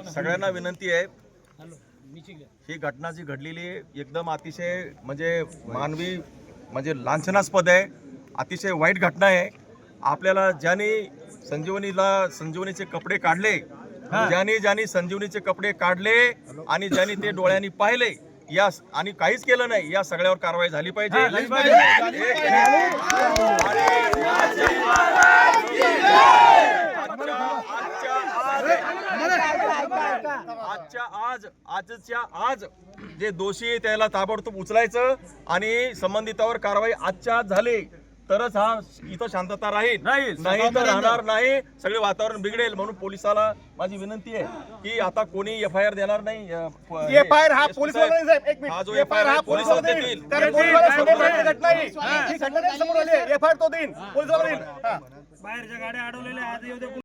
सगळ्यांना विनंती आहे, ही घटना जी घडलेली एकदम अतिशय म्हणजे मानवी म्हणजे लांछनास्पद आहे, अतिशय वाईट घटना आहे। आपल्याला ज्यांनी संजीवनीचे कपडे काढले, ज्यांनी संजीवनीचे कपडे काढले आणि ज्यांनी ते डोळ्यांनी पाहिले या आणि काहीच केलं नाही, या सगळ्यावर कारवाई झाली पाहिजे। आजच्या आज जे दोषी आहे त्याला ताबडतोब उचलायचं आणि संबंधितावर कारवाई आजच्या आज झाली तरच हा इथं शांतता राहील, नाही तर राहणार नाही, सगळे वातावरण बिघडेल। म्हणून पोलिसाला माझी विनंती आहे की आता कोणी एफआयआर देणार नाही। एफआयआर हा पोलिसवाला नाही साहेब, एक मिनिट, हा जो एफआयआर आहे पोलिसाला देतील, कारण पोलिसवाला समोर घटना ही घटना समोर आली, एफआयआर तो देईन, पोलिसवाला देईन। बाहेरच्या गाड्या अडवलेल्या आज येऊ दे।